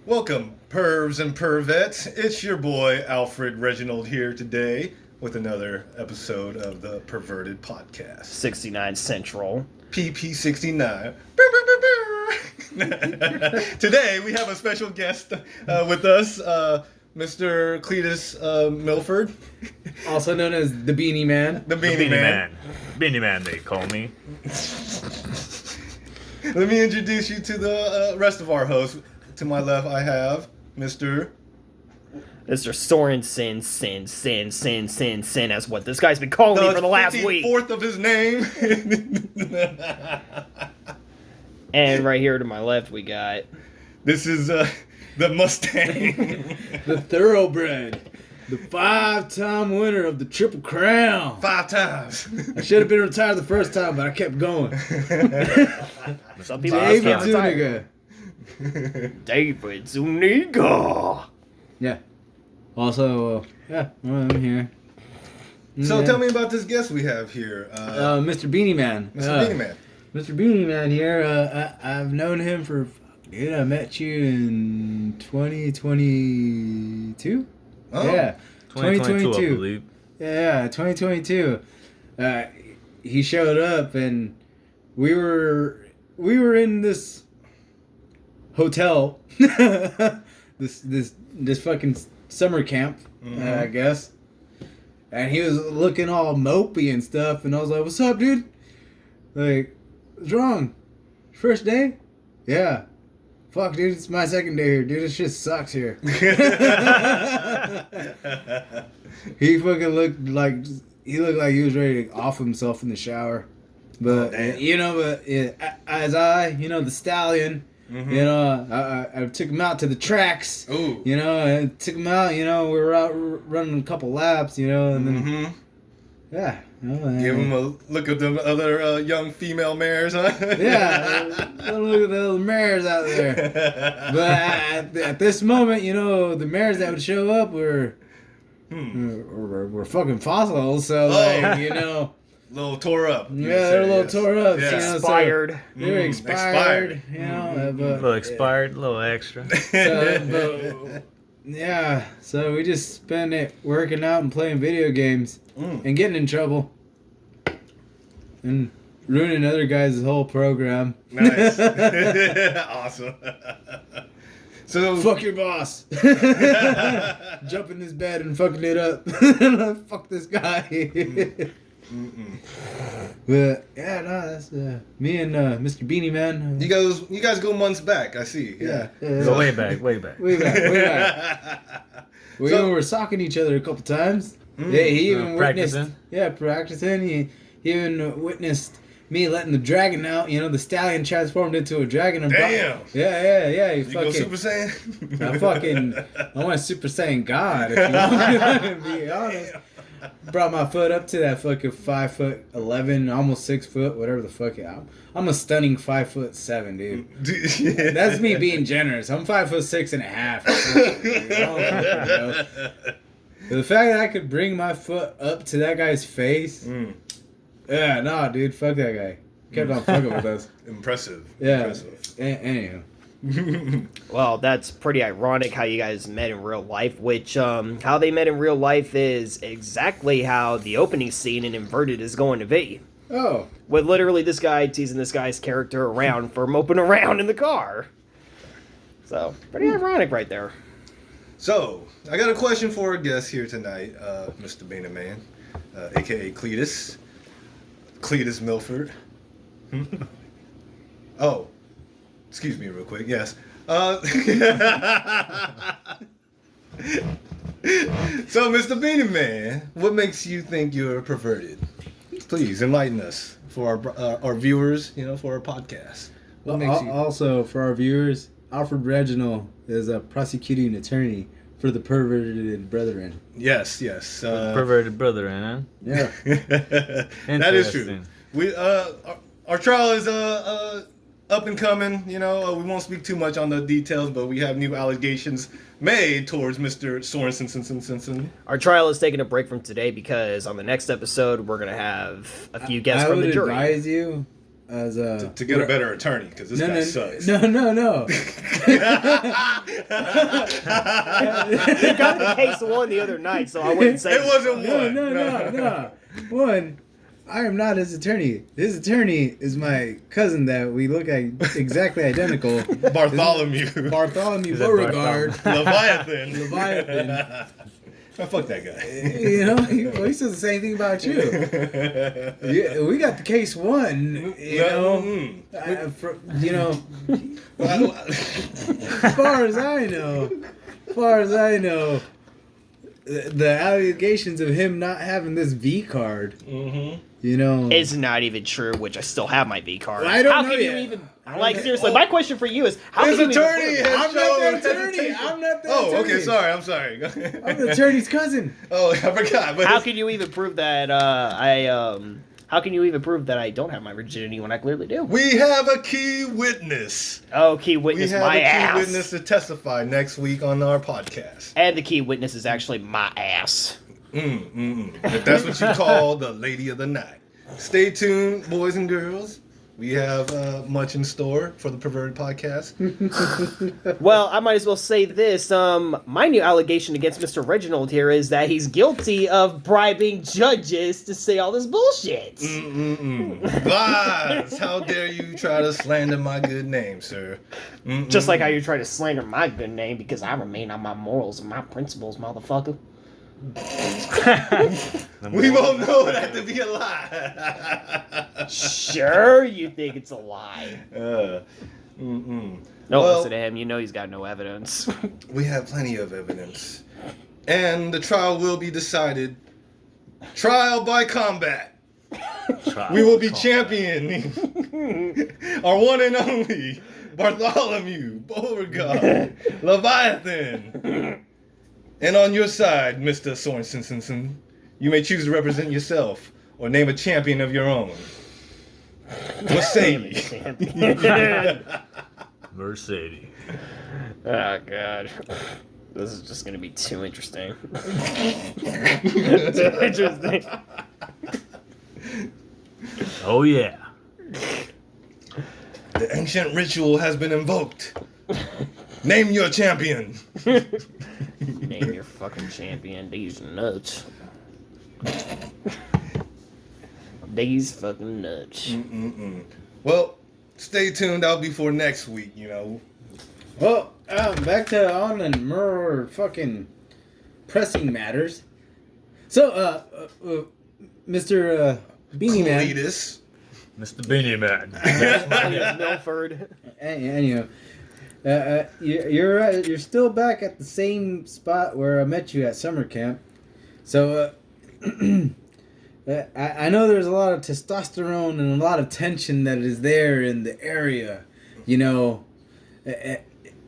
Welcome, pervs and pervettes. It's your boy, Alfred Reginald, here today with another episode of the Perverted Podcast. 69 Central. PP69. Today, we have a special guest with us, Mr. Cletus Milford. Also known as the Beanie Man. The Beanie Man. Beanie Man, they call me. Let me introduce you to the rest of our hosts. To my left, I have Mr. Sorensen, sin. That's what this guy's been calling me for the last week. Fourth of his name. And right here to my left, we got... This is the Mustang. The Thoroughbred. The 5-time winner of the Triple Crown. 5 times. I should have been retired the first time, but I kept going. Some people David can't retire. Zuniga. David Zuniga. Yeah. Also, I'm here. So Yeah. tell me about this guest we have here. Mr. Beanie Man. Mr. Beanie Man. Mr. Beanie Man here. I've known him for... Dude, I met you in 2022? Oh. Yeah. 2022, I believe. Yeah, 2022. He showed up and we were in this hotel, this fucking summer camp, I guess. And he was looking all mopey and stuff, and I was like, "What's up, dude? Like, what's wrong? First day? Yeah. Fuck, dude, it's my second day here, dude. This shit sucks here." He fucking looked like he was ready to off himself in the shower. But as the stallion, I took him out to the tracks. Ooh. I took him out. We were out running a couple laps. And then Give him a look at the other young female mares, huh? Yeah, look at the little mares out there. But at this moment, the mares that would show up were fucking fossils. So little tore up. they're a little tore up. Yeah. Expired. They're expired. A little expired, a little extra. So we just spend it working out and playing video games and getting in trouble and ruining other guys' whole program. Nice. Awesome. So Fuck your boss. Jump in his bed and fucking it up. Fuck this guy. But that's me and Mr. Beanie Man. you guys go months back, I see. Yeah. So way back. Way back. We were socking each other a couple times. Yeah, he even witnessed. Practicing? Yeah, practicing. He even witnessed me letting the dragon out. The stallion transformed into a dragon. And Damn. Yeah. You He go fucking. Super Saiyan? I went Super Saiyan God, if you want me to be honest. Brought my foot up to that fucking 5'11", almost 6 foot, whatever the fuck. I'm a stunning 5'7", dude. Yeah. That's me being generous. I'm 5'6.5". The fact that I could bring my foot up to that guy's face, yeah, nah, dude, fuck that guy. Kept on fucking with us. Impressive. Yeah. Impressive. Anyhow. Well, that's pretty ironic how you guys met in real life, which, how they met in real life is exactly how the opening scene in Inverted is going to be. Oh. With literally this guy teasing this guy's character around for moping around in the car. So, pretty ironic right there. So, I got a question for our guest here tonight, Mr. Beanie Man, a.k.a. Cletus Milford. Oh, excuse me real quick, yes. So, Mr. Beanie Man, what makes you think you're perverted? Please, enlighten us for our viewers, for our podcast. What makes you... Also, for our viewers, Alfred Reginald is a prosecuting attorney for the perverted brethren. Yes. Perverted brother, huh? Yeah. That is true. We our trial is up and coming. We won't speak too much on the details, but we have new allegations made towards Mr. Sorensen. Our trial is taking a break from today because on the next episode we're gonna have a few guests from the jury. I would advise you as to get a better attorney because this guy sucks. No. He got the case won the other night, so I wouldn't say It wasn't one. No. One, I am not his attorney. His attorney is my cousin that we look at exactly identical. Bartholomew Beauregard. Leviathan. Oh, fuck that guy. You know, he says the same thing about you. Yeah, we got the case won. You know, as far as I know, the allegations of him not having this V card. Mm-hmm. You know, it's not even true. Which I still have my V card. Well, I don't how know can yet. you even? Like seriously, my question for you is: how His can you attorney even? has I'm not the attorney. I'm not the attorney. Oh, okay. Sorry. I'm sorry. I'm the attorney's cousin. Oh, I forgot. But How can you even prove that How can you even prove that I don't have my virginity when I clearly do? we have a key witness. Oh, key We witness, have my a key ass. witness to testify next week on our podcast. And the key witness is actually my ass. If that's what you call the lady of the night. Stay tuned, boys and girls. We have much in store for the Perverted Podcast. Well, I might as well say this. My new allegation against Mr. Reginald here is that he's guilty of bribing judges to say all this bullshit. Lies! How dare you try to slander my good name, sir? Just like how you try to slander my good name because I remain on my morals and my principles, motherfucker. We both know that to be a lie. Sure, you think it's a lie. No, Listen to him. You know he's got no evidence. we have plenty of evidence. And the trial will be decided. Trial by combat. We will be championing our one and only Bartholomew Beauregard Leviathan. And on your side, Mr. Sorensen, you may choose to represent yourself or name a champion of your own. What say ye? Mercedes. Oh, God. This is just going to be too interesting. Too interesting. Oh, yeah. The ancient ritual has been invoked. Name your champion. Name your fucking champion. These nuts. These fucking nuts. Well, stay tuned. That'll be for next week, you know. Well, back to on and more fucking pressing matters. So, Mr. Beanie Man. Cletus. Mr. Beanie Man. Milford. Anyway, you're still back at the same spot where I met you at summer camp. So, I know there's a lot of testosterone and a lot of tension that is there in the area. You know,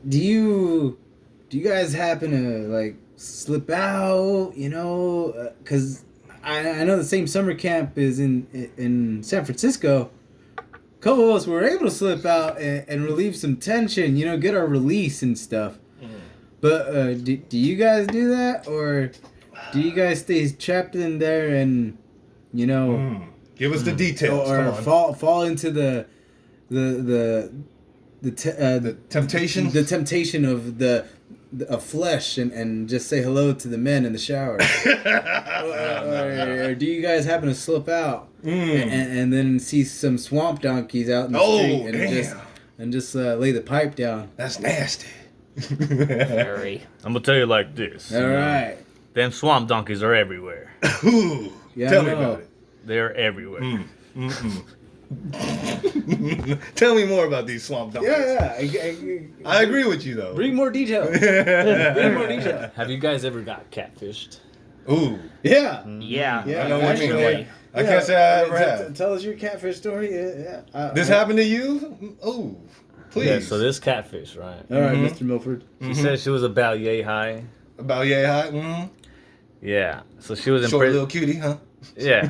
do you guys happen to like slip out? You know, because I know the same summer camp is in San Francisco. A couple of us were able to slip out and relieve some tension. You know, get our release and stuff. But do you guys do that, or do you guys stay trapped in there and, you know, give us the details, or fall into the temptation, the temptation of the flesh and just say hello to the men in the shower, or do you guys happen to slip out and then see some swamp donkeys out in the street and just lay the pipe down? That's nasty. Very. I'm gonna tell you like this. All right. Them swamp donkeys are everywhere. Ooh, Yeah, tell I me know. about it. They're everywhere. Tell me more about these swamp donkeys. Yeah. I agree with you though. Bring more detail. Bring more detail. Have you guys ever got catfished? Ooh, Yeah. Yeah. I know what you mean. Actually. I can't say I ever have. Tell us your catfish story. Yeah. This happened to you? Oh, please. Yeah, so this catfish, right? All right, Mr. Milford. She said she was about yay high. About yay high? Yeah. So she was in Short prison. little cutie, huh? Yeah.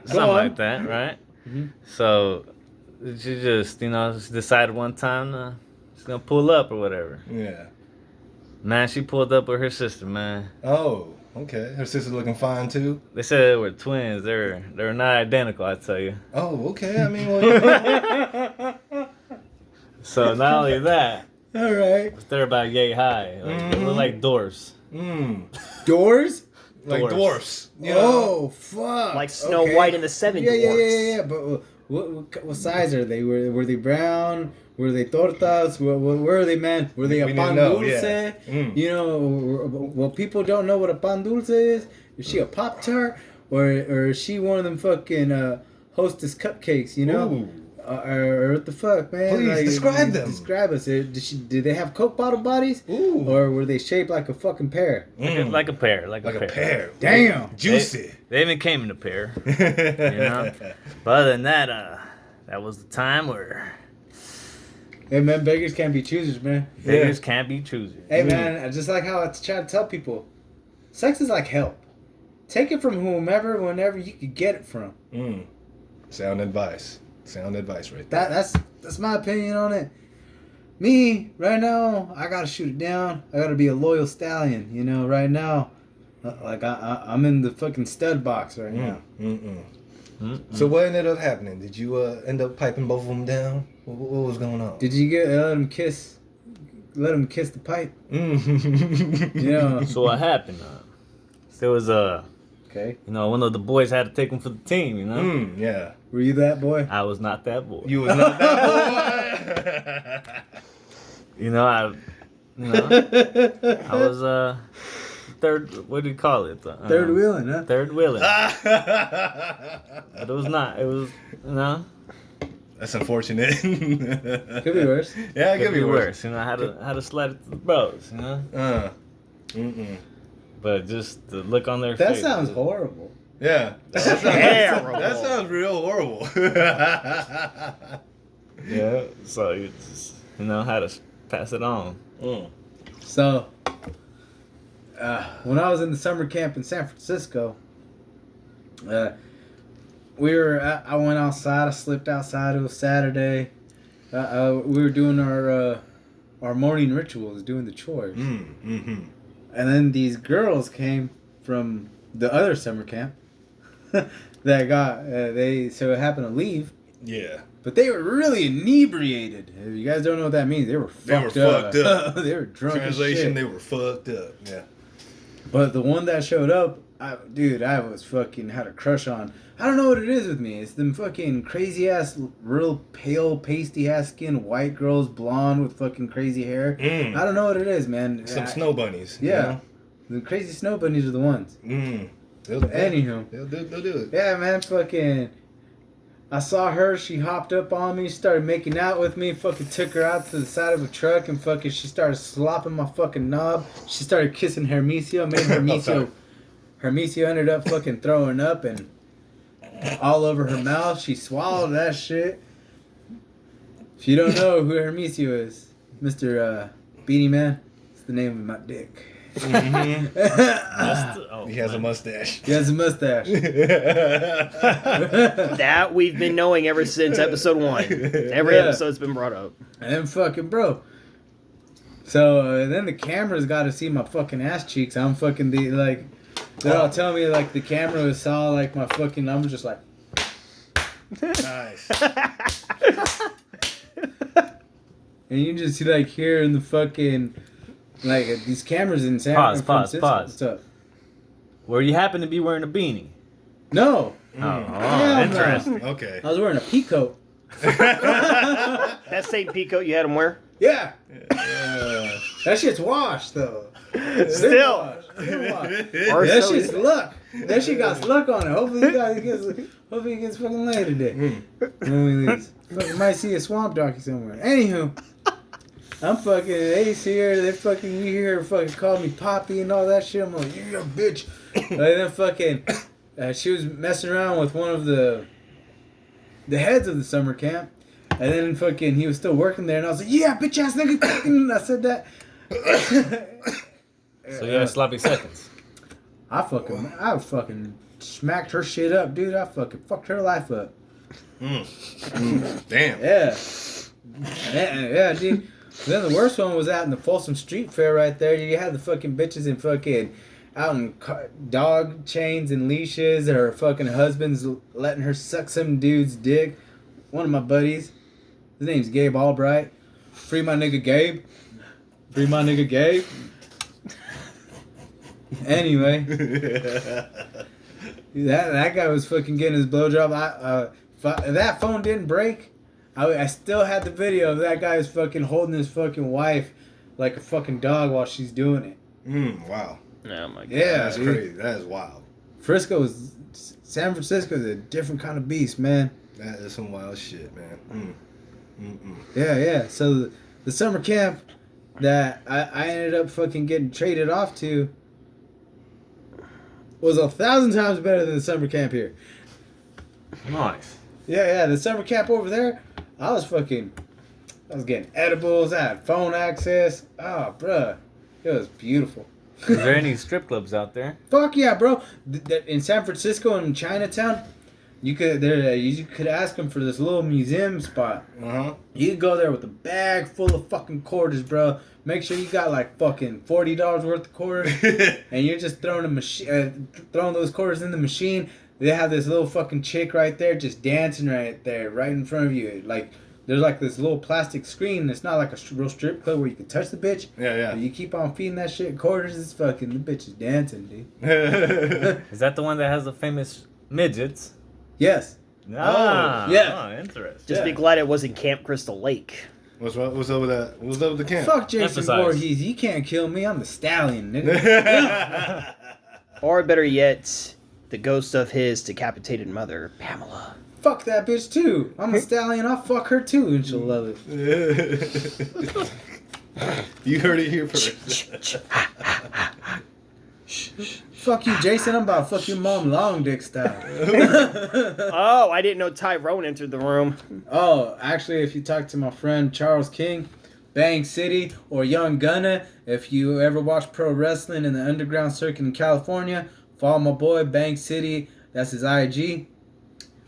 Something on. like that, right? So she just, she decided one time she's gonna pull up or whatever. Yeah. Man, she pulled up with her sister, man. Oh. Okay. Her sister looking fine too. They said they were twins. They're not identical, I tell you. Oh, okay. I mean, well, So not only that, All right. they're about yay high. Like, They look like dwarfs. Doors? like Dwarfs. dwarfs. You know? Oh, fuck. Like Snow Okay. White and the Seven Yeah, Dwarfs. yeah. But what size are they? Were they brown? Were they tortas? What were they, man? Were they a We pan didn't know, dulce? yeah. You know, well, people don't know what a pan dulce is. Is she a Pop Tart? Or is she one of them fucking Hostess cupcakes, you know? Ooh. Or what the fuck, man? Please, describe them. Describe us. Did they have Coke bottle bodies? Ooh. Or were they shaped like a fucking pear? Like a pear. Like Like a pear. Damn. Juicy. They even came in a pair. You know? But other than that, that was the time where Hey, man, beggars can't be choosers, man. beggars can't be choosers. Hey, man, just like how I try to tell people, sex is like help. Take it from whomever, whenever you could get it from. Sound advice. Sound advice right there. That's my opinion on it. Me, right now, I gotta shoot it down. I gotta be a loyal stallion, you know, right now. Like, I'm in the fucking stud box right now. So what ended up happening? Did you end up piping both of them down? What was going on? Did you let him kiss the pipe? Mm. You know. So what happened? There was Okay. one of the boys had to take him for the team. You know, Yeah. Were you that boy? I was not that boy. You was not that boy. I was third. What do you call it? Third wheeling, huh? Third wheeling. But it was not. It was That's unfortunate. Could be worse. Yeah, it Could be worse. I had to slide it to the bros. But just the look on their That face. sounds horrible. Yeah. Terrible. That sounds real horrible. Yeah. So you just had to pass it on. So, when I was in the summer camp in San Francisco, I went outside. I slipped outside. It was Saturday. We were doing our morning rituals, doing the chores. And then these girls came from the other summer camp that so it happened to leave. Yeah. But they were really inebriated. If you guys don't know what that means, they were fucked up. They were drunk Translation, as shit. they were fucked up. Yeah. But the one that showed up, I was fucking had a crush on. I don't know what it is with me. It's them fucking crazy ass, real pale, pasty ass skin, white girls, blonde with fucking crazy hair. I don't know what it is, man. Some snow bunnies. Yeah. The crazy snow bunnies are the ones. Anywho. They'll do it. Yeah, man, fucking. I saw her, she hopped up on me, started making out with me, fucking took her out to the side of a truck and fucking she started slopping my fucking knob. She started kissing Hermisio, made Hermisio ended up fucking throwing up and all over her mouth. She swallowed that shit. If you don't know who Hermisio is, Mr. Beanie Man, it's the name of my dick. He has a mustache. He has a mustache. That we've been knowing ever since episode 1. Every episode's been brought up. And then fucking bro. So then the cameras got to see my fucking ass cheeks. I'm fucking they're all telling me like the camera saw like my fucking. I'm just like. Nice. And you just see like here in the fucking like these cameras in San Francisco. Pause. Where you happen to be wearing a beanie? No. Oh, interesting. Okay. I was wearing a peacoat. That same peacoat you had him wear? Yeah. That shit's washed though. Still. Or That so shit's luck. That shit got luck on it. Hopefully he gets fucking laid today. When we leave. Fucking might see a swamp donkey somewhere. Anywho. I'm fucking Ace here. They fucking you hear fucking call me Poppy and all that shit. I'm like, you're a bitch. And then fucking she was messing around with one of the heads of the summer camp. And then fucking he was still working there and I was like, yeah, bitch ass nigga. And I said that. So you had sloppy seconds. I fucking smacked her shit up, dude. I fucking fucked her life up. Damn. Yeah. Yeah, dude. Then the worst one was out in the Folsom Street Fair right there. You had the fucking bitches in fucking out in dog chains and leashes. Her fucking husband's letting her suck some dude's dick. One of my buddies, his name's Gabe Albright. Free my nigga Gabe. Free my nigga Gabe. Anyway, that guy was fucking getting his blowjob. If that phone didn't break, I still had the video of that guy's fucking holding his fucking wife like a fucking dog while she's doing it. Wow. Oh my god. Yeah, That's crazy. That is wild. San Francisco is a different kind of beast, man. That is some wild shit, man. Yeah. So the summer camp that I ended up fucking getting traded off to was 1,000 times better than the summer camp here. Nice. Yeah. The summer camp over there, I was getting edibles. I had phone access. Oh, bruh. It was beautiful. Is there any strip clubs out there? Fuck yeah, bro. In San Francisco and Chinatown, you could ask them for this little museum spot. You could go there with a bag full of fucking quarters, bro. Make sure you got like fucking $40 worth of quarters, and you're just throwing throwing those quarters in the machine. They have this little fucking chick right there, just dancing right there, right in front of you. Like there's like this little plastic screen. It's not like a real strip club where you can touch the bitch. Yeah. But you keep on feeding that shit quarters. It's fucking the bitch is dancing, dude. Is that the one that has the famous midgets? Yes. Ah, yeah. Oh, interesting. Just be glad it wasn't Camp Crystal Lake. What's up with that? What's up with the camp? Fuck Jason Emphasize. Voorhees. You can't kill me. I'm the stallion, nigga. Or better yet, the ghost of his decapitated mother, Pamela. Fuck that bitch too. I'm a stallion. I'll fuck her too, and she'll love it. You heard it here first. Fuck you, Jason. I'm about to fuck your mom long dick style. Oh, I didn't know Tyrone entered the room. Oh, actually, if you talk to my friend Charles King, Bang City, or Young Gunna, if you ever watch pro wrestling in the underground circuit in California, follow my boy Bang City. That's his IG.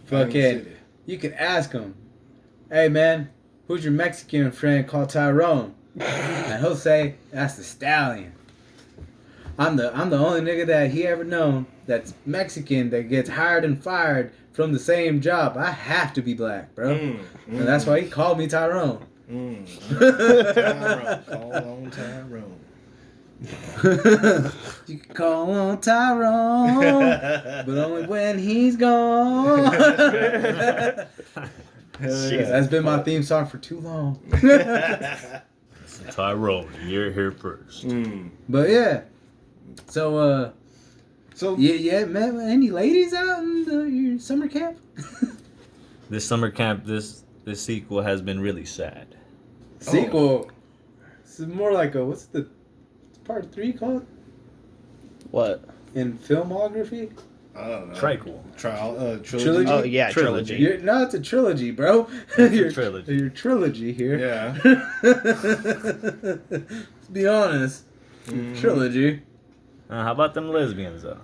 Fucking, you can ask him, hey man, who's your Mexican friend called Tyrone? And he'll say, that's the stallion. I'm the only nigga that he ever known that's Mexican that gets hired and fired from the same job. I have to be black, bro. And that's why he called me Tyrone. Tyrone. Call on Tyrone. You can call on Tyrone, but only when he's gone. That's been my theme song for too long. Tyrone, you're here first. But yeah. So yeah, man. Any ladies out in your summer camp? This summer camp, this sequel has been really sad. Sequel. This is more like what's part 3 called? What? In filmography? I don't know. Triquel. Trilogy. Oh yeah, trilogy. No, it's a trilogy, bro. It's a trilogy. Your trilogy here. Yeah. Let's be honest. Trilogy. How about them lesbians, though?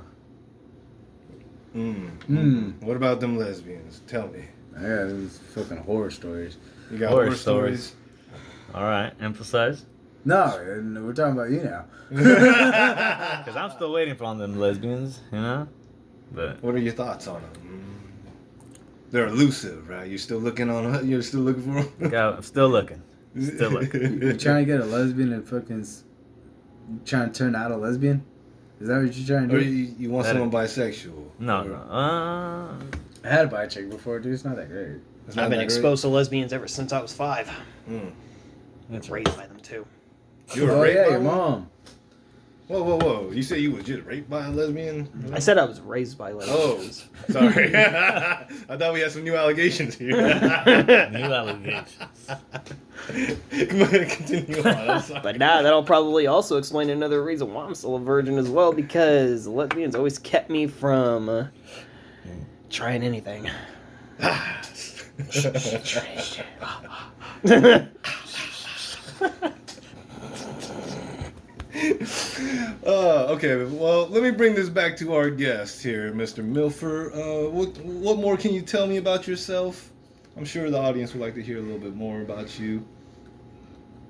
What about them lesbians? Tell me. Yeah, those fucking horror stories. You got Horror horror stories? All right, emphasize. No, we're talking about you now. Because I'm still waiting for all them lesbians, you know? But What are your thoughts on them? They're elusive, right? You're still looking for them? yeah, I'm still looking. Still looking. You're trying to get a lesbian and fucking trying to turn out a lesbian? Is that what you're trying to Or do? you want someone bisexual? No. I had a bi chick before, dude. It's not that great. It's not I've been that great? exposed to lesbians ever since I was 5. That's Raised by them too. You were Oh raped yeah, by your one? mom. Whoa. You said you was just raped by a lesbian? I said I was raised by Oh, lesbians. sorry. I thought we had some new allegations here. New allegations. Come on, continue on. I'm sorry. But now that'll probably also explain another reason why I'm still a virgin as well, because lesbians always kept me from trying anything. Okay, well, let me bring this back to our guest here, Mr. Milford. What more can you tell me about yourself? I'm sure the audience would like to hear a little bit more about you.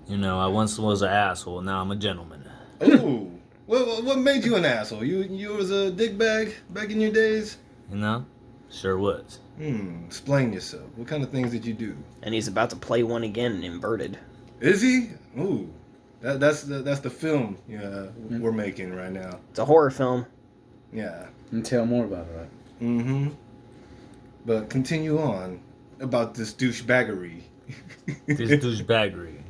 You know, I once was an asshole, now I'm a gentleman. Oh, What made you an asshole? You was a dickbag back in your days? You know? Sure was. Explain yourself. What kind of things did you do? And he's about to play one again, inverted. Is he? Ooh. That's the film we're making right now. It's a horror film. Yeah. And tell more about it. Mm-hmm. But continue on about this douchebaggery. This douchebaggery.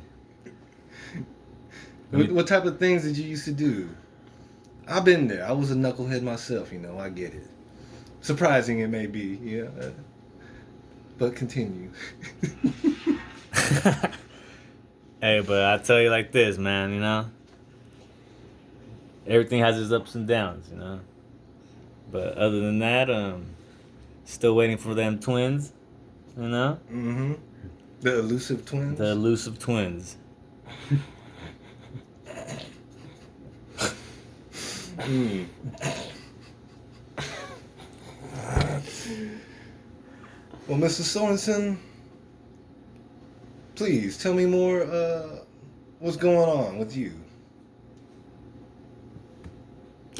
What type of things did you used to do? I've been there. I was a knucklehead myself, I get it. Surprising it may be, yeah. But continue. Hey, but I tell you like this, man, everything has its ups and downs, But other than that, still waiting for them twins, Mm-hmm. The elusive twins? The elusive twins. Well, Mr. Sorensen, please tell me more. What's going on with you?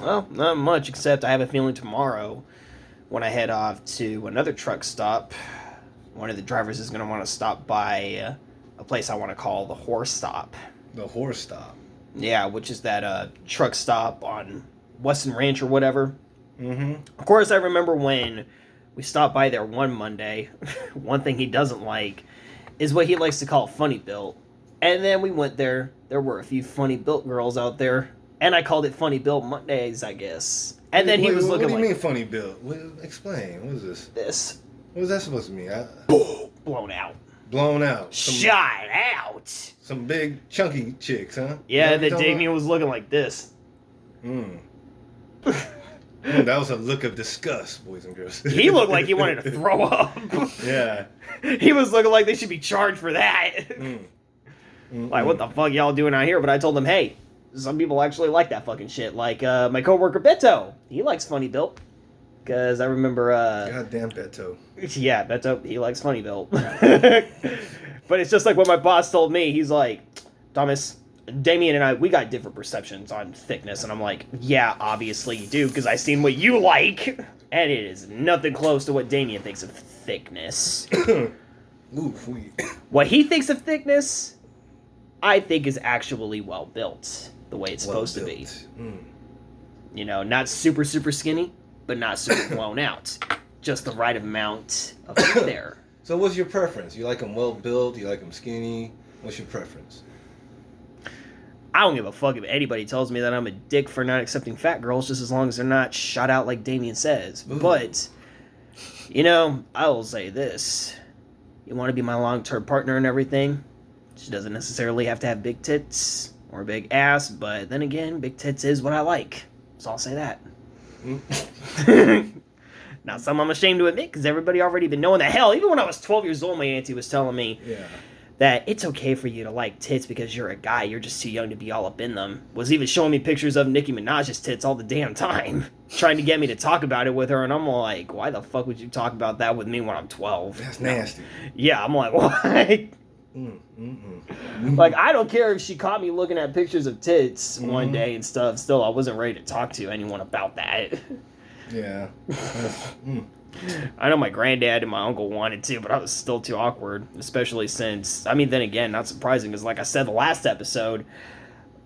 Well, not much, except I have a feeling tomorrow when I head off to another truck stop, one of the drivers is going to want to stop by a place I want to call the Horse Stop. The Horse Stop? Yeah, which is that truck stop on Weston Ranch or whatever. Mm-hmm. Of course, I remember when we stopped by there one Monday, one thing he doesn't like is what he likes to call funny built. And then we went there. There were a few funny built girls out there. And I called it Funny Built Mondays, I guess. And then he was looking like... What do you mean funny built? Explain. What is this? This. What is that supposed to mean? Blown out. Blown out. Shot out. Some big, chunky chicks, huh? Yeah, and then Damien was looking like this. That was a look of disgust, boys and girls. He looked like he wanted to throw up. Yeah. He was looking like they should be charged for that. Like, what the fuck y'all doing out here? But I told them, hey, some people actually like that fucking shit. Like, my coworker Beto. He likes Funny Built. Because I remember... Goddamn Beto. Yeah, Beto, he likes Funny Built. But it's just like what my boss told me. He's like, Thomas, Damien and I, we got different perceptions on thickness. And I'm like, yeah, obviously you do, because I seen what you like. And it is nothing close to what Damien thinks of thickness. What he thinks of thickness, I think is actually well built, the way it's supposed to be. You know, not super, super skinny, but not super blown out. Just the right amount of it there. So what's your preference? You like them well built? You like them skinny? What's your preference? I don't give a fuck if anybody tells me that I'm a dick for not accepting fat girls, just as long as they're not shot out like Damien says. Ooh. But, I will say this. You want to be my long-term partner and everything? She doesn't necessarily have to have big tits or a big ass, but then again, big tits is what I like. So I'll say that. Not something I'm ashamed to admit, because everybody already been knowing that. Hell, even when I was 12 years old, my auntie was telling me that it's okay for you to like tits because you're a guy. You're just too young to be all up in them. Was even showing me pictures of Nicki Minaj's tits all the damn time. Trying to get me to talk about it with her, and I'm like, why the fuck would you talk about that with me when I'm 12? That's nasty. Yeah, I'm like, what? Like, I don't care if she caught me looking at pictures of tits one day and stuff. Still, I wasn't ready to talk to anyone about that. Yeah. I know my granddad and my uncle wanted to, but I was still too awkward, especially since, then again, not surprising, because like I said the last episode,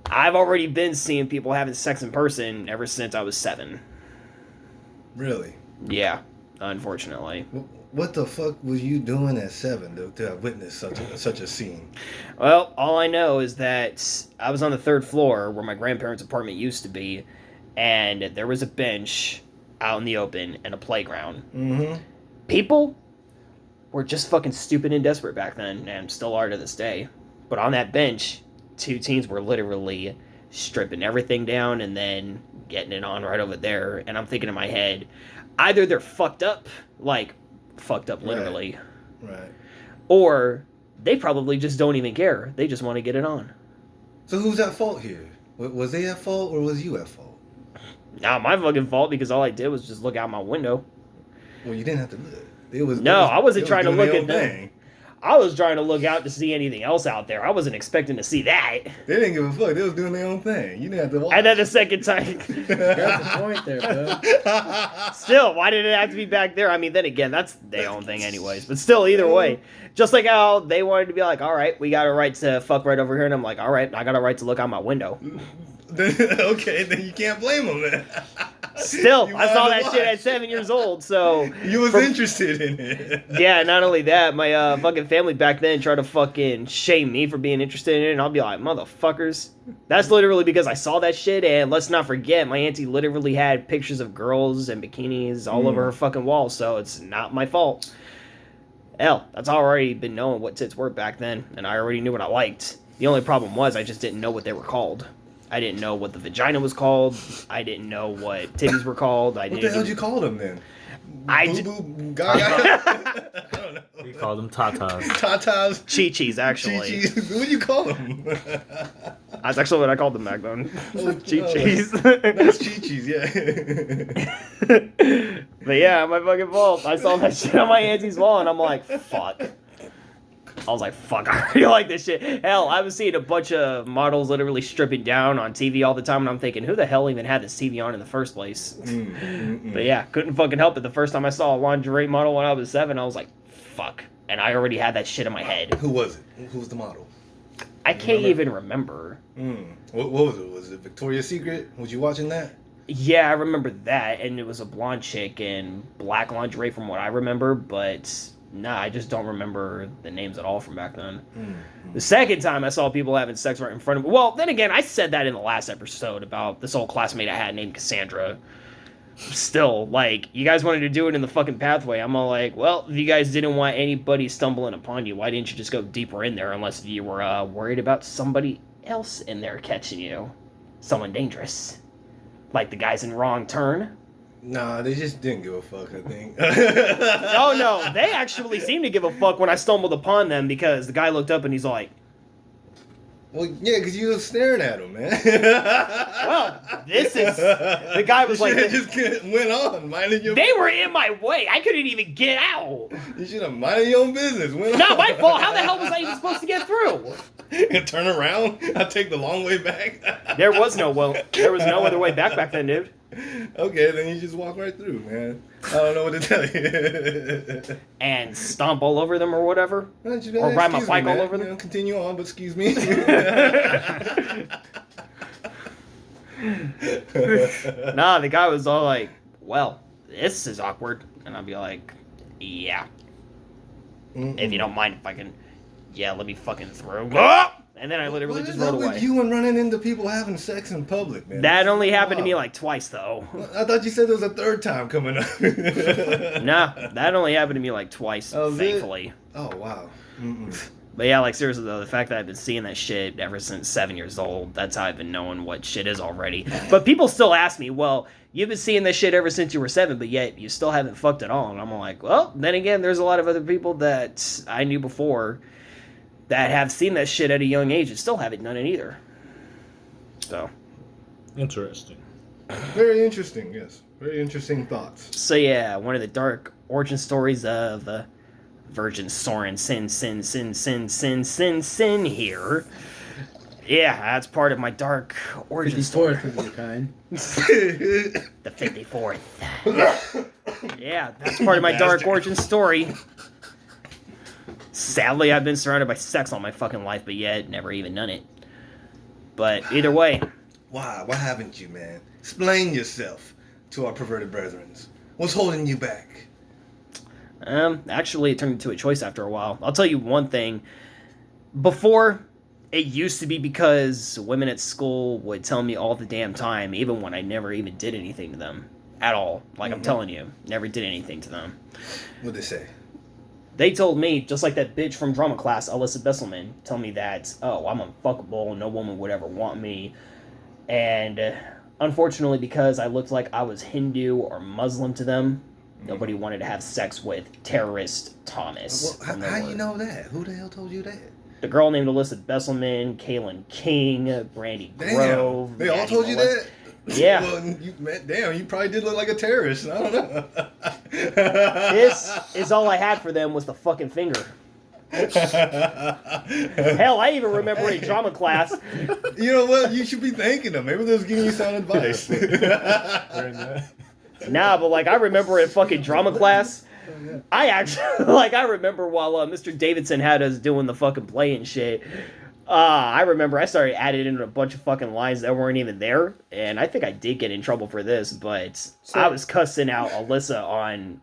I've already been seeing people having sex in person ever since I was 7. Really? Yeah, unfortunately. What the fuck was you doing at 7 to have witnessed such a scene? Well, all I know is that I was on the 3rd floor where my grandparents' apartment used to be, and there was a bench out in the open and a playground. People were just fucking stupid and desperate back then, and still are to this day. But on that bench, 2 teens were literally stripping everything down and then getting it on right over there. And I'm thinking in my head, either they're fucked up, like fucked up literally, right, or they probably just don't even care. They just want to get it on. So who's at fault here? Was they at fault or was you at fault? Not my fucking fault, because all I did was just look out my window. Well, you didn't have to look. I wasn't trying to look at them. I was trying to look out to see anything else out there. I wasn't expecting to see that. They didn't give a fuck. They was doing their own thing. You didn't have to watch. And then the second time, Got the point there, bro. still, why did it have to be back there? I mean, then again, that's their own thing anyways. But still, either way, just like how they wanted to be like, all right, we got a right to fuck right over here. And I'm like, all right, I got a right to look out my window. Okay, then you can't blame them then. Still, You I saw wanted to that shit watch. at 7 years old, so... You was interested in it. Yeah, not only that, my fucking family back then tried to fucking shame me for being interested in it, and I'll be like, motherfuckers. That's literally because I saw that shit, and let's not forget, my auntie literally had pictures of girls and bikinis all over her fucking wall, so it's not my fault. Hell, that's already been knowing what tits were back then, and I already knew what I liked. The only problem was I just didn't know what they were called. I didn't know what the vagina was called. I didn't know what titties were called. What the hell did you call them then? Boo gaga? I don't know. We call them tatas. Tatas. Chi-chis, actually. Chi-chis. What do you call them? That's actually what I called them back then. Chi-chis. That's Chi-chis, yeah. But yeah, my fucking fault. I saw that shit on my auntie's wall, and I'm like, fuck. I was like, fuck, I already like this shit. Hell, I was seeing a bunch of models literally stripping down on TV all the time, and I'm thinking, who the hell even had this TV on in the first place? But yeah, couldn't fucking help it. The first time I saw a lingerie model when I was 7, I was like, fuck. And I already had that shit in my head. Who was it? Who was the model? I can't even remember. What was it? Was it Victoria's Secret? Was you watching that? Yeah, I remember that, and it was a blonde chick in black lingerie from what I remember, but... Nah, I just don't remember the names at all from back then. The second time I saw people having sex right in front of me... Well, then again, I said that in the last episode about this old classmate I had named Cassandra. Still, like, you guys wanted to do it in the fucking pathway. I'm all like, well, if you guys didn't want anybody stumbling upon you, why didn't you just go deeper in there unless you were worried about somebody else in there catching you? Someone dangerous. Like the guys in Wrong Turn. Nah, they just didn't give a fuck, I think. Oh, no, they actually seemed to give a fuck when I stumbled upon them because the guy looked up and he's like... Well, yeah, because you was staring at him, man. Well, this is... The guy was like... You just went on, minding your They were in my way. I couldn't even get out. You should have minded your own business. Went Not on. my fault. How the hell was I even supposed to get through? And turn around? I'll take the long way back. There was no other way back then, dude. Okay, then you just walk right through, man. I don't know what to tell you. And stomp all over them or whatever. Or ride my bike all over them. You know, continue on, but excuse me. Nah, the guy was all like, well, this is awkward. And I'd be like, yeah. If you don't mind if I can, let me fucking through. And then I literally just rode away. What is you and running into people having sex in public, man? That only happened to me like twice, though. I thought you said there was a third time coming up. Nah, that only happened to me like twice, thankfully. Oh, wow. But yeah, like seriously though, the fact that I've been seeing that shit ever since 7 years old, that's how I've been knowing what shit is already. But people still ask me, well, you've been seeing this shit ever since you were 7, but yet you still haven't fucked at all. And I'm like, well, then again, there's a lot of other people that I knew before that have seen that shit at a young age and still haven't done it either. So. Interesting. Very interesting, yes. Very interesting thoughts. So yeah, one of the dark origin stories of Virgin Soren sin here. Yeah, that's part of my dark origin story. 54th of your kind. The 54th. Yeah, that's part of my dark origin story. Sadly, I've been surrounded by sex all my fucking life, but yet never even done it. But either way. Why? Why haven't you, man? Explain yourself to our perverted brethren. What's holding you back? Actually, it turned into a choice after a while. I'll tell you one thing. Before, it used to be because women at school would tell me all the damn time, even when I never even did anything to them. At all. Like, I'm telling you, never did anything to them. What'd they say? They told me, just like that bitch from drama class, Alyssa Besselman, tell me that, oh, I'm unfuckable, no woman would ever want me. And unfortunately, because I looked like I was Hindu or Muslim to them, nobody wanted to have sex with terrorist Thomas. Well, how you know that? Who the hell told you that? The girl named Alyssa Besselman, Kaylin King, Brandy Grove. They all told you that? Yeah. Well, you probably did look like a terrorist. I don't know. This is all I had for them was the fucking finger. Hell, I even remember in drama class. You know what? You should be thanking them. Maybe they're just giving you some advice. Nah, but like I remember in fucking drama class, I actually like I remember while Mr. Davidson had us doing the fucking play and shit. I remember I started adding in a bunch of fucking lines that weren't even there, and I think I did get in trouble for this, but I was cussing out Alyssa on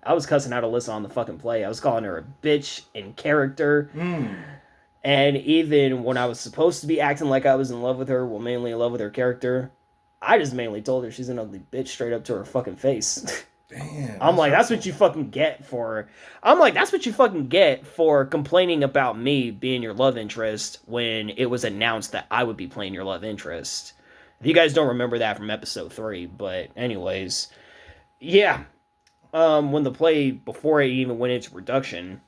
the fucking play. I was calling her a bitch in character. And even when I was supposed to be acting like I was in love with her, well, mainly in love with her character, I just mainly told her she's an ugly bitch straight up to her fucking face. Damn. I'm like, that's what you fucking get for complaining about me being your love interest when it was announced that I would be playing your love interest. If you guys don't remember that from episode 3, but anyways, yeah. When the play, before it even went into production,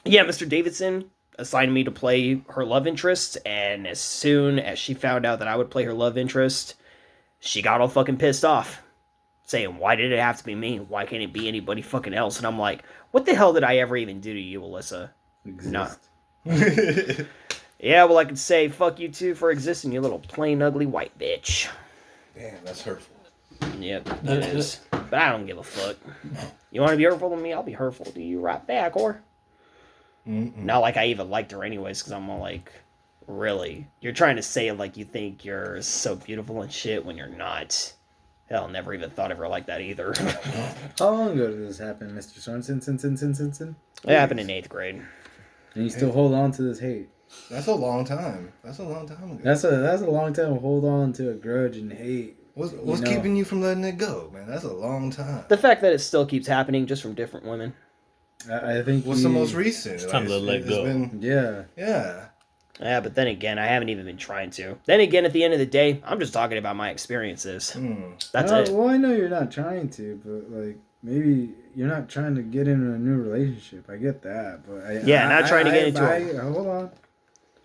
yeah, Mr. Davidson assigned me to play her love interest, and as soon as she found out that I would play her love interest, she got all fucking pissed off. Saying, why did it have to be me? Why can't it be anybody fucking else? And I'm like, what the hell did I ever even do to you, Alyssa? Exist. Yeah, well, I could say, fuck you too for existing, you little plain ugly white bitch. Damn, that's hurtful. Yep, it is. But I don't give a fuck. You want to be hurtful to me? I'll be hurtful to you right back, or? Not like I even liked her anyways, because I'm all like, really? You're trying to say it like you think you're so beautiful and shit when you're not. Hell, never even thought of her like that either. How long ago did this happen, Mr. Sorensen? It happened in 8th grade. And you still hold on to this hate. That's a long time. That's a long time ago. That's a long time to hold on to a grudge and hate. What's keeping you from letting it go, man? That's a long time. The fact that it still keeps happening just from different women. I think. What's the most recent? It's time to let go. Yeah. Yeah, but then again, I haven't even been trying to. Then again, at the end of the day, I'm just talking about my experiences. That's it. Well, I know you're not trying to, but like maybe you're not trying to get into a new relationship. I get that, but not trying to get into it. Hold on,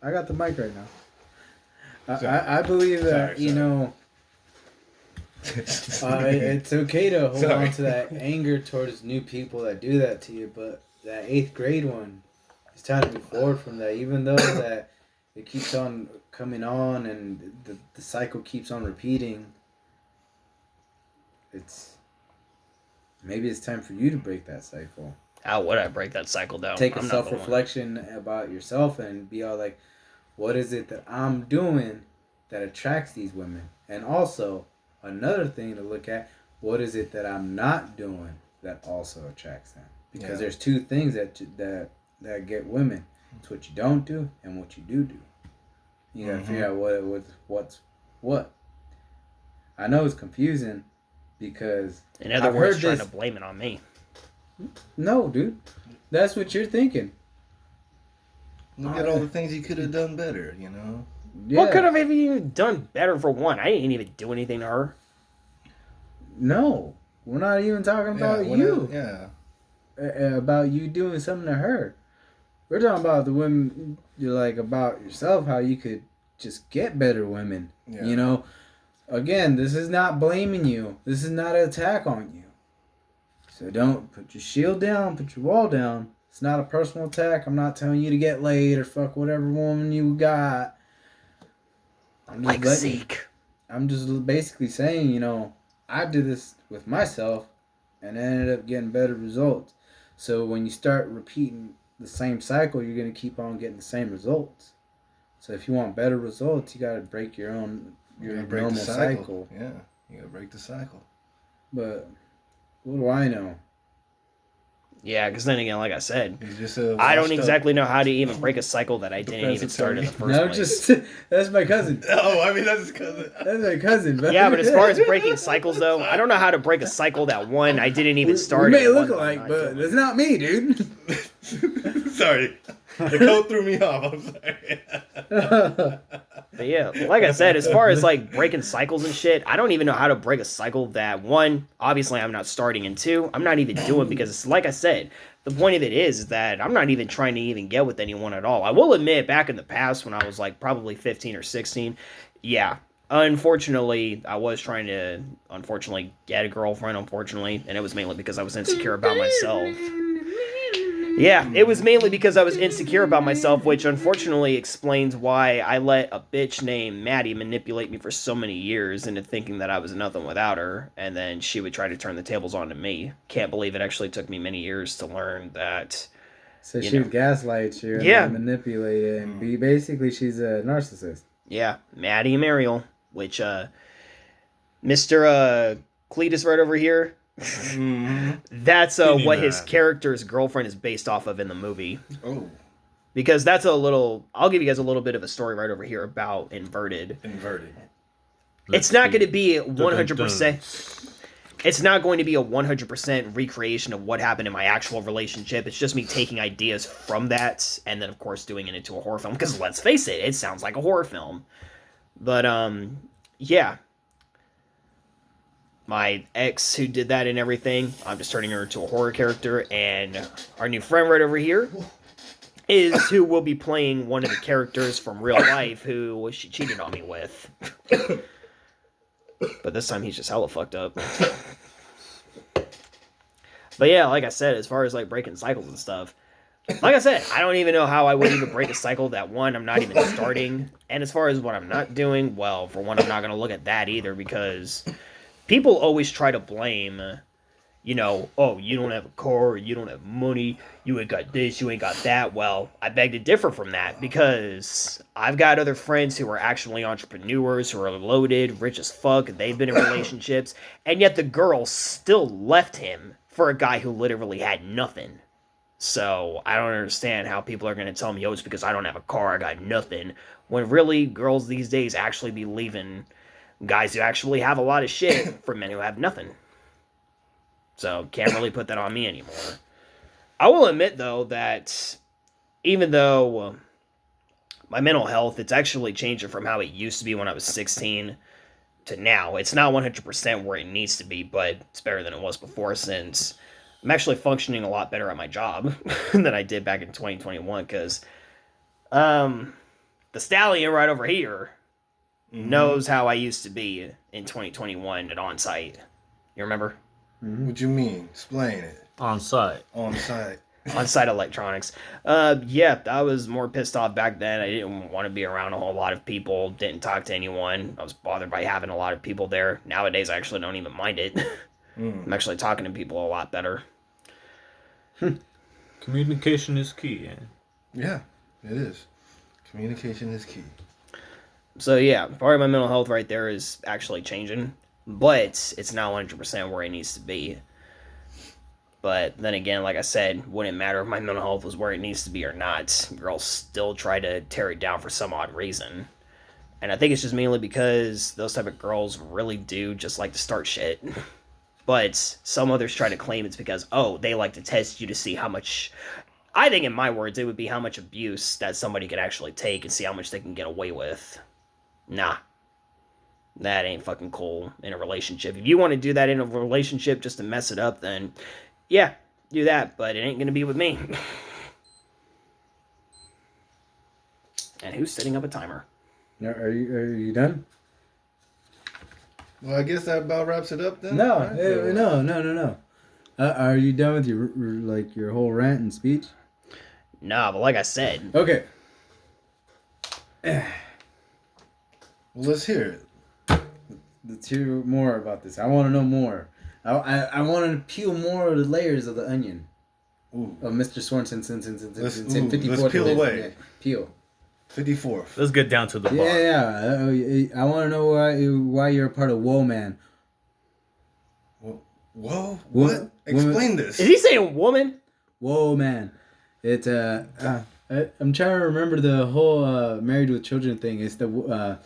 I got the mic right now. I believe that it's okay to hold on to that anger towards new people that do that to you, but that 8th grade one, it's time to move forward from that. Even though that it keeps on coming on and the cycle keeps on repeating, maybe it's time for you to break that cycle. How would I break that cycle down? Take a self-reflection about yourself and be all like, what is it that I'm doing that attracts these women? And also, another thing to look at, what is it that I'm not doing that also attracts them? Because there's two things that get women. It's what you don't do and what you do. You gotta figure out what's what. I know it's confusing because in other words, trying to blame it on me. No, dude, that's what you're thinking. Look at all the things you could have done better, you know. Yeah. What could have even done better for one? I didn't even do anything to her. No, we're not even talking about you. About you doing something to her. We're talking about the women, about yourself, how you could just get better women. Yeah. You know, again, this is not blaming you. This is not an attack on you. So don't put your shield down, put your wall down. It's not a personal attack. I'm not telling you to get laid or fuck whatever woman you got. I'm just basically saying, I did this with myself and I ended up getting better results. So when you start repeating the same cycle, you're going to keep on getting the same results. So if you want better results, you got to break your normal cycle. Yeah, you got to break the cycle. But what do I know? Yeah, because then again, like I said, I don't exactly know how to even break a cycle that I didn't even start in the first place. That's my cousin. Oh, I mean, that's his cousin. That's my cousin. But yeah, but as far as breaking cycles, though, I don't know how to break a cycle that one, I didn't even start. We may look alike, but it's not me, dude. Sorry. The coat threw me off. I'm sorry. But yeah, like I said, as far as breaking cycles and shit, I don't even know how to break a cycle that one, obviously I'm not starting, and two, I'm not even doing, because like I said, the point of it is that I'm not even trying to even get with anyone at all. I will admit, back in the past when I was probably 15 or 16, yeah, unfortunately, I was trying to, get a girlfriend, and it was mainly because I was insecure about myself. Yeah, it was mainly because I was insecure about myself, which unfortunately explains why I let a bitch named Maddie manipulate me for so many years into thinking that I was nothing without her, and then she would try to turn the tables onto me. Can't believe it actually took me many years to learn that. So she would gaslight you and then manipulate it, and she's a narcissist. Yeah, Maddie and Mariel, which Mr. Cletus right over here. That's what his character's girlfriend is based off of in the movie. Oh. Because that's I'll give you guys a little bit of a story right over here about Inverted. It's not going to be 100%. It's not going to be a 100% recreation of what happened in my actual relationship. It's just me taking ideas from that and then, of course, doing it into a horror film. Because let's face it sounds like a horror film. But, yeah. My ex who did that and everything, I'm just turning her into a horror character. And our new friend right over here is who will be playing one of the characters from real life who she cheated on me with. But this time he's just hella fucked up. But yeah, like I said, as far as like breaking cycles and stuff, like I said, I don't even know how I would even break a cycle that one, I'm not even starting. And as far as what I'm not doing, well, for one, I'm not going to look at that either because people always try to blame, oh, you don't have a car, you don't have money, you ain't got this, you ain't got that. Well, I beg to differ from that because I've got other friends who are actually entrepreneurs, who are loaded, rich as fuck, they've been in relationships, and yet the girl still left him for a guy who literally had nothing. So, I don't understand how people are going to tell me, it's because I don't have a car, I got nothing, when really, girls these days actually be leaving guys who actually have a lot of shit for men who have nothing. So, can't really put that on me anymore. I will admit, though, that even though my mental health, it's actually changing from how it used to be when I was 16 to now. It's not 100% where it needs to be, but it's better than it was before since I'm actually functioning a lot better at my job than I did back in 2021 because the stallion right over here knows how I used to be in 2021 at on-site. You remember? What you mean? Explain it. On-site. On-site electronics. Yeah, I was more pissed off back then. I didn't want to be around a whole lot of people. Didn't talk to anyone. I was bothered by having a lot of people there. Nowadays, I actually don't even mind it. I'm actually talking to people a lot better. Communication is key. Yeah, it is. Communication is key. So yeah, part of my mental health right there is actually changing, but it's not 100% where it needs to be. But then again, like I said, wouldn't matter if my mental health was where it needs to be or not. Girls still try to tear it down for some odd reason. And I think it's just mainly because those type of girls really do just like to start shit. But some others try to claim it's because, they like to test you to see how much... I think in my words, it would be how much abuse that somebody could actually take and see how much they can get away with. Nah. That ain't fucking cool in a relationship. If you want to do that in a relationship just to mess it up, then... yeah, do that, but it ain't gonna be with me. And who's setting up a timer? Are you done? Well, I guess that about wraps it up then. No, right? No. Are you done with your whole rant and speech? Nah, but like I said. Okay. Well, let's hear it. Let's hear more about this. I want to know more. I want to peel more of the layers of the onion. Ooh. Of Mr. Sorensen since 54. Let's peel away. Yeah, peel. 54th. Let's get down to the bar. Yeah. I want to know why you're a part of Whoa Man. Whoa? What? Explain this. Is he saying woman? Whoa Man. It's I'm trying to remember the whole Married with Children thing. It's the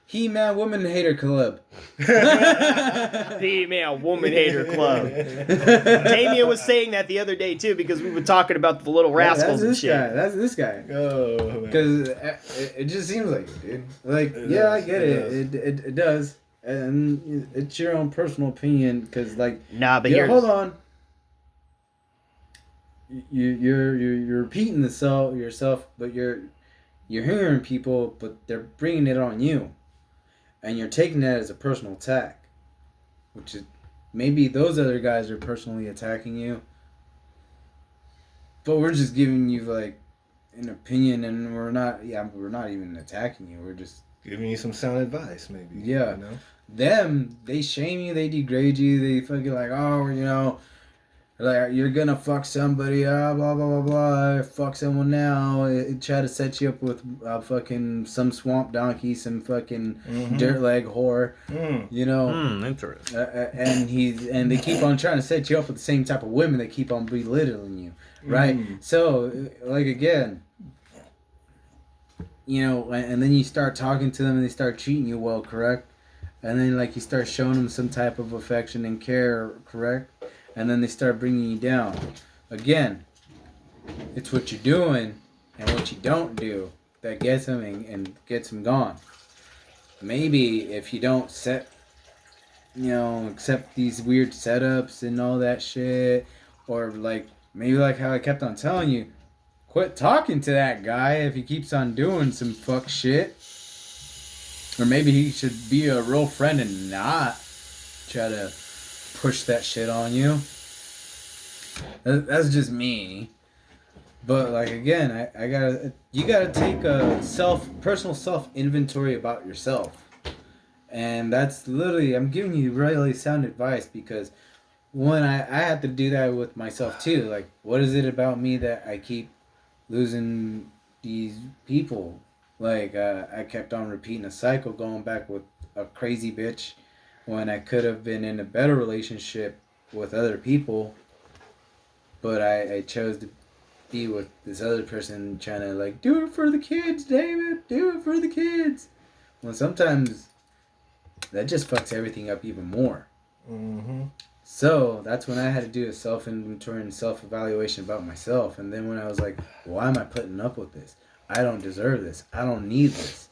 He-Man Woman Hater Club. He-Man Woman Hater Club. Damien was saying that the other day too because we were talking about the little rascals and shit. That's this guy. Oh, because it just seems like it, dude. Like, I get it. It does, and it's your own personal opinion. Because but hold on. You're repeating yourself, but you're hearing people, but they're bringing it on you. And you're taking that as a personal attack. Which is... maybe those other guys are personally attacking you. But we're just giving you like an opinion, and we're not even attacking you. We're just giving you some sound advice, maybe. Yeah. You know? Them, they shame you, they degrade you, they fucking like, oh, you know, like you're gonna fuck somebody, blah blah blah blah, fuck someone now, try to set you up with fucking some swamp donkey, some fucking dirt leg whore, you know. Interesting. And they keep on trying to set you up with the same type of women. They keep on belittling you, right? So like again, you know, and then you start talking to them and they start treating you well, correct? And then like you start showing them some type of affection and care, correct? And then they start bringing you down. Again, it's what you're doing and what you don't do that gets them and gets them gone. Maybe if you don't accept these weird setups and all that shit, or like maybe like how I kept on telling you, quit talking to that guy if he keeps on doing some fuck shit. Or maybe he should be a real friend and not try to push that shit on you. That's just me. But like again, you gotta take a personal self inventory about yourself. And that's literally, I'm giving you really sound advice because one, I have to do that with myself too. Like, what is it about me that I keep losing these people? Like, I kept on repeating a cycle, going back with a crazy bitch when I could have been in a better relationship with other people. But I chose to be with this other person trying to, like, do it for the kids, David. Do it for the kids. Well, sometimes that just fucks everything up even more. So that's when I had to do a self-inventory and self-evaluation about myself. And then when I was like, why am I putting up with this? I don't deserve this. I don't need this.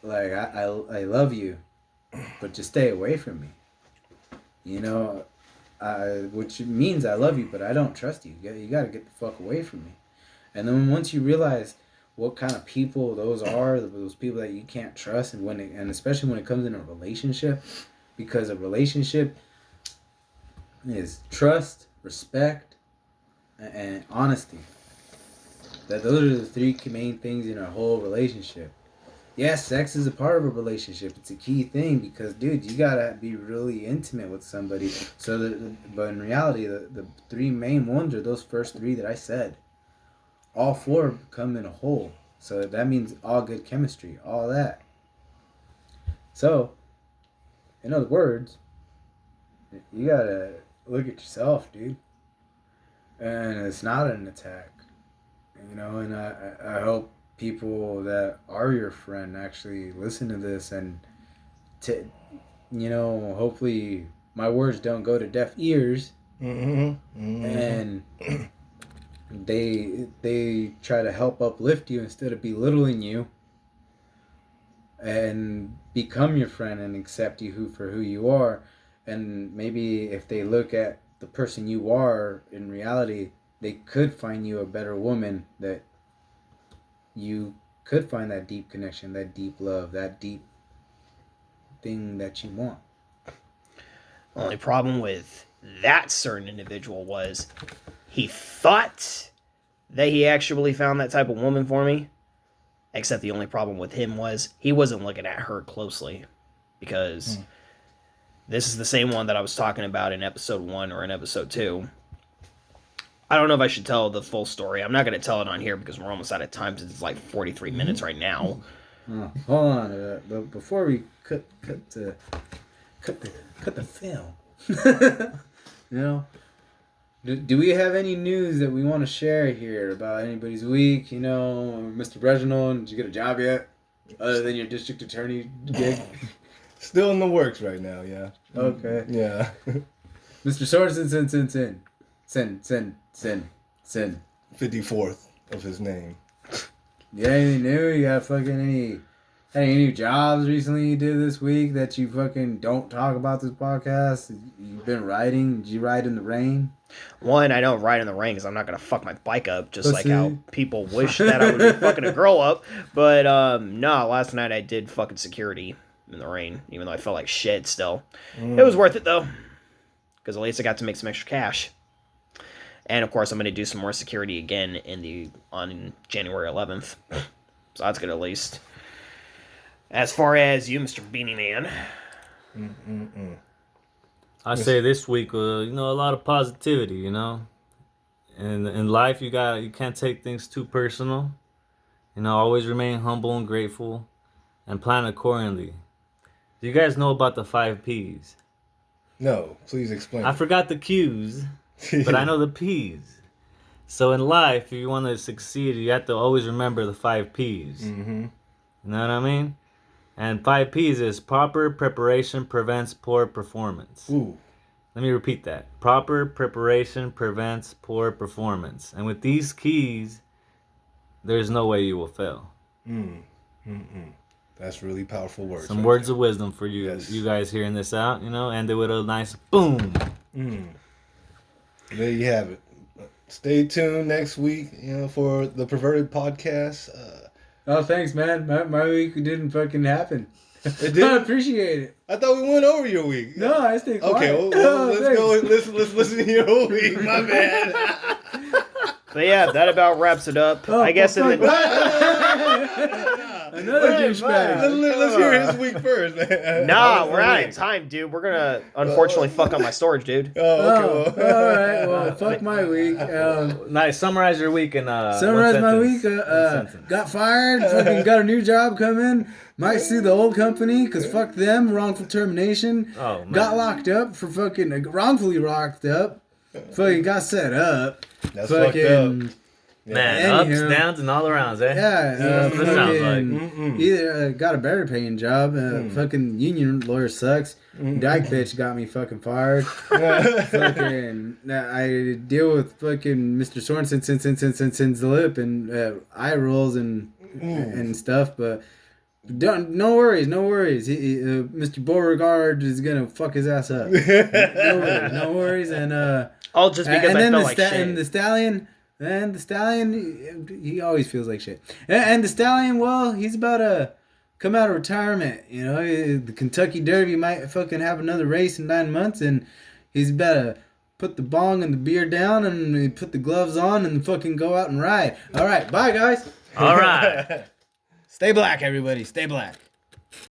Like, I love you, but just stay away from me. You know, which means I love you, but I don't trust you. You got to get the fuck away from me. And then once you realize what kind of people those are, those people that you can't trust, and especially when it comes in a relationship, because a relationship is trust, respect, and honesty. Those are the three main things in a whole relationship. Yes, sex is a part of a relationship. It's a key thing because, dude, you gotta be really intimate with somebody. But in reality, the three main ones are those first three that I said. All four come in a whole. So that means all good chemistry, all that. So, in other words, you gotta look at yourself, dude. And it's not an attack. You know, and I hope people that are your friend actually listen to this and, hopefully my words don't go to deaf ears. And they try to help uplift you instead of belittling you and become your friend and accept you for who you are. And maybe if they look at the person you are in reality, they could find you a better woman that you could find that deep connection, that deep love, that deep thing that you want. The only problem with that certain individual was he thought that he actually found that type of woman for me. Except the only problem with him was he wasn't looking at her closely. Because this is the same one that I was talking about in episode 1 or in episode 2. I don't know if I should tell the full story. I'm not going to tell it on here because we're almost out of time since it's like 43 minutes right now. Hold on. But before we cut the film, you know, do we have any news that we want to share here about anybody's week? You know, Mr. Reginald, did you get a job yet? Other than your district attorney gig? Still in the works right now, yeah. Okay. Yeah. Mr. Sorensen, Sin. 54th of his name. You got anything new? You got fucking any new jobs recently you did this week that you fucking don't talk about this podcast? You've been riding? Did you ride in the rain? One, I don't ride in the rain because I'm not going to fuck my bike up, just like how people wish that I would be fucking a girl up. But, no, last night I did fucking security in the rain, even though I felt like shit still. It was worth it, though, because at least I got to make some extra cash. And of course, I'm going to do some more security again on January 11th. So that's good at least. As far as you, Mr. Beanie Man. I say this week, a lot of positivity, And in life, you can't take things too personal. Always remain humble and grateful, and plan accordingly. Do you guys know about the 5 P's? No, please explain. I forgot the Q's, but I know the P's. So in life, if you want to succeed, you have to always remember the 5 P's. Mm-hmm. You know what I mean? And 5 P's is proper preparation prevents poor performance. Ooh. Let me repeat that. Proper preparation prevents poor performance. And with these keys, there's no way you will fail. That's really powerful words. Some words of wisdom for you, Yes. you guys hearing this out, end it with a nice boom. There you have it. Stay tuned next week, for the Perverted Podcast. Oh, thanks, man. My week didn't fucking happen. It did? I appreciate it. I thought we went over your week. No, I stayed quiet. Okay, well, let's go. Let's listen to your whole week. My bad. But yeah, that about wraps it up. I guess in the... Another douchebag. Let's hear his week first, man. Nah, we're out of time, dude. We're gonna unfortunately fuck up my storage, dude. Oh, okay. Well. All right. Well, fuck my week. Nice. Summarize your week in Summarize my week. Got fired. Fucking got a new job coming. Might sue the old company because fuck them. Wrongful termination. Oh, man. Got locked up for fucking wrongfully locked up. Fucking got set up. That's fucked up. Man, Anyhow. ups, downs, and all arounds, eh? Yeah, That's what it sounds fucking either got a better paying job. Fucking union lawyer sucks. Dyke bitch got me fucking fired. Fucking, I deal with fucking Mr. Sorensen since the lip and eye rolls and stuff, but. No worries. Mr. Beauregard is gonna fuck his ass up. No worries, and All just because I felt like shit. And the stallion, he always feels like shit. And the stallion, well, he's about to come out of retirement. The Kentucky Derby might fucking have another race in 9 months, and he's about to put the bong and the beer down and put the gloves on and fucking go out and ride. All right, bye guys. All right. Stay black, everybody. Stay black.